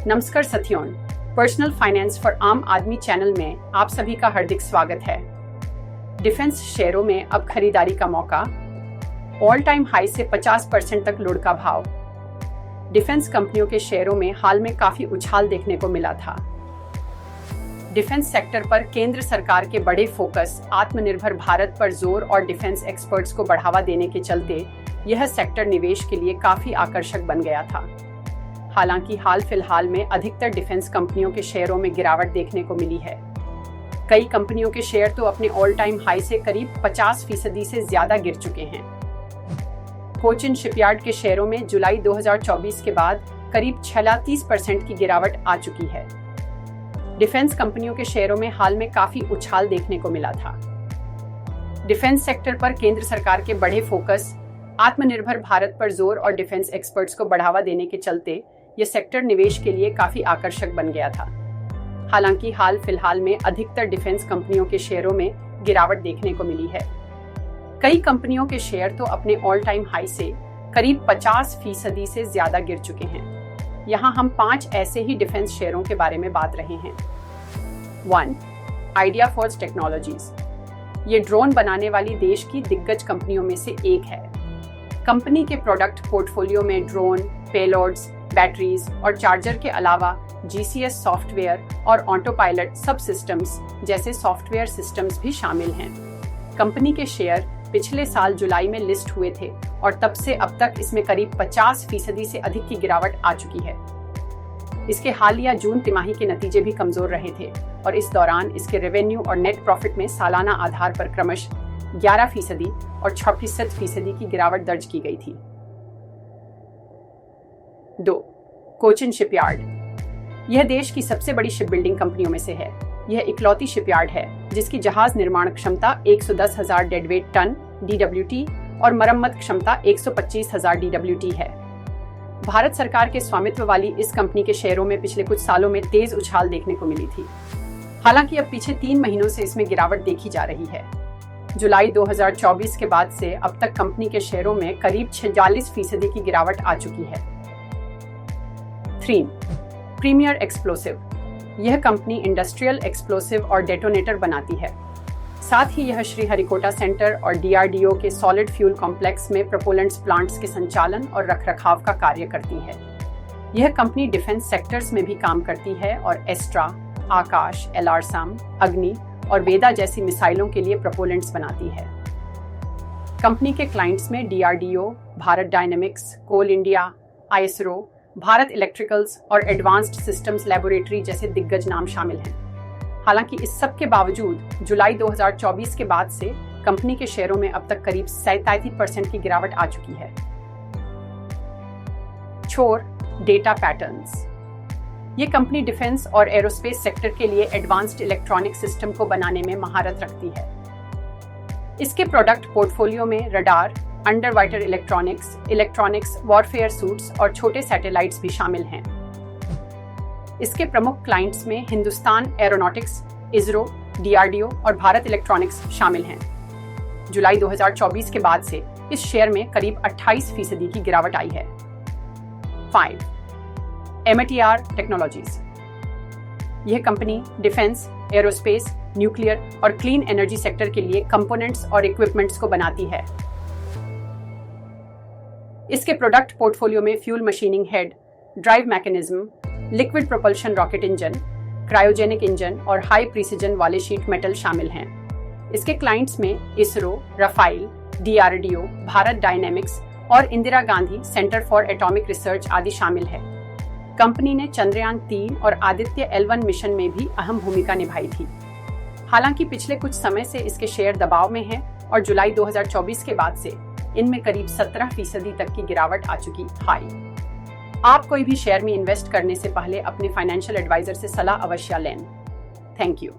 नमस्कार साथियों, personal finance for आम आदमी चैनल में आप सभी का हार्दिक स्वागत है। डिफेंस शेयरों में अब खरीदारी का मौका, ऑल टाइम हाई से 50% तक लुढ़का भाव। डिफेंस कंपनियों के शेयरों में हाल में काफी उछाल देखने को मिला था। डिफेंस सेक्टर पर केंद्र सरकार के बड़े फोकस, आत्मनिर्भर भारत पर जोर और डिफेंस एक्सपर्ट्स को बढ़ावा देने के चलते यह सेक्टर निवेश के लिए काफी आकर्षक बन गया था। हालांकि हाल फिलहाल में अधिकतर डिफेंस कंपनियों के शेयरों में गिरावट देखने को मिली है। कई कंपनियों के शेयर तो अपने ऑल टाइम हाई से करीब 50% से ज्यादा गिर चुके हैं। कोचिन शिपयार्ड के शेयरों में जुलाई 2024 के बाद करीब 36% की गिरावट आ चुकी है। डिफेंस कंपनियों के शेयरों में हाल में काफी उछाल देखने को मिला था। डिफेंस सेक्टर पर केंद्र सरकार के बड़े फोकस, आत्मनिर्भर भारत पर जोर और डिफेंस एक्सपर्ट्स को बढ़ावा देने के चलते यह सेक्टर निवेश के लिए काफी आकर्षक बन गया था। हालांकि हाल फिलहाल में अधिकतर डिफेंस कंपनियों के शेयरों में गिरावट देखने को मिली है। कई कंपनियों के शेयर तो अपने ऑल टाइम हाई से करीब 50% से ज्यादा गिर चुके हैं। यहाँ हम 5 ऐसे ही डिफेंस शेयरों के बारे में बात रहे हैं। 1. Idea force technologies. ये ड्रोन बनाने वाली देश की दिग्गज कंपनियों में से एक है। कंपनी के प्रोडक्ट पोर्टफोलियो में ड्रोन, पेलोड्स, बैटरीज और चार्जर के अलावा GCS सॉफ्टवेयर और ऑटो पायलट सब सिस्टम्स जैसे सॉफ्टवेयर सिस्टम्स भी शामिल हैं। कंपनी के शेयर पिछले साल जुलाई में लिस्ट हुए थे और तब से अब तक इसमें करीब 50% से अधिक की गिरावट आ चुकी है। इसके हालिया जून तिमाही के नतीजे भी कमजोर रहे थे और इस दौरान इसके रेवेन्यू और नेट प्रॉफिट में सालाना आधार पर क्रमश 11% और 36% की गिरावट दर्ज की गई थी। 2. कोचिन शिपयार्ड। यह देश की सबसे बड़ी शिपबिल्डिंग कंपनियों में से है। यह इकलौती शिपयार्ड है जिसकी जहाज निर्माण क्षमता 110,000 डेडवेट टन DWT और मरम्मत क्षमता 125,000 DWT है। भारत सरकार के स्वामित्व वाली इस कंपनी के शेयरों में पिछले कुछ सालों में तेज उछाल देखने को मिली थी। हालांकि अब पीछे 3 महीनों से इसमें गिरावट देखी जा रही है। जुलाई 2024 के बाद से अब तक कंपनी के शेयरों में करीब 46% की गिरावट आ चुकी है। 3. Premier explosive. यह कंपनी इंडस्ट्रियल एक्सप्लोसिव और डेटोनेटर बनाती है। साथ ही यह श्रीहरिकोटा सेंटर और DRDO के सॉलिड फ्यूल कॉम्प्लेक्स में प्रोपोलेंट्स प्लांट्स के संचालन और रखरखाव का कार्य करती है। यह कंपनी डिफेंस सेक्टर्स में भी काम करती है और एस्ट्रा, आकाश, LRSAM, अग्नि और वेदा जैसी मिसाइलों के लिए प्रोपोलेंट्स बनाती है। कंपनी के क्लाइंट्स में DRDO, भारत डायनेमिक्स, कोल इंडिया, ISRO, भारत इलेक्ट्रिकल्स और एडवांस्ड सिस्टम्स लैबोरेटरी जैसे दिग्गज नाम शामिल हैं। हालांकि इस सब के बावजूद जुलाई 2024 के बाद से कंपनी के शेयरों में अब तक करीब 37% की गिरावट आ चुकी है। 4. Data patterns. ये कंपनी डिफेंस और एरोस्पेस सेक्टर के लिए एडवांस्ड इलेक्ट्रॉनिक सिस्टम को बनाने में महारत रखती है। इसके प्रोडक्ट पोर्टफोलियो में radar, under water electronics, warfare suits और छोटे सैटेलाइट्स भी शामिल हैं। इसके प्रमुख क्लाइंट्स में हिंदुस्तान एरोनॉटिक्स, ISRO, DRDO और भारत इलेक्ट्रॉनिक्स शामिल हैं। जुलाई 2024 के बाद से इस शेयर में करीब 28% की गिरावट आई है। 5. MATR technologies. यह कंपनी डिफेंस, एरोस्पेस, न्यूक्लियर और क्लीन एनर्जी सेक्टर के लिए कंपोनेंट्स और इक्विपमेंट्स को बनाती है। इसके प्रोडक्ट पोर्टफोलियो में fuel machining head, drive mechanism, liquid propulsion rocket engine, cryogenic engine और हाई प्रिसिजन वाले शीट मेटल शामिल हैं। इसके क्लाइंट्स में ISRO, Rafael, DRDO, Bharat Dynamics और Indira Gandhi Centre for Atomic Research आदि शामिल है। कंपनी ने चंद्रयान 3 और आदित्य L1 मिशन में भी अहम भूमिका निभाई थी। हालांकि पिछले कुछ समय से इसके शेयर दबाव में हैं और जुलाई 2024 के बाद से इनमें करीब 17% तक की गिरावट आ चुकी है। आप कोई भी शेयर में इन्वेस्ट करने से पहले अपने फाइनेंशियल एडवाइजर से सलाह अवश्य लें। Thank you.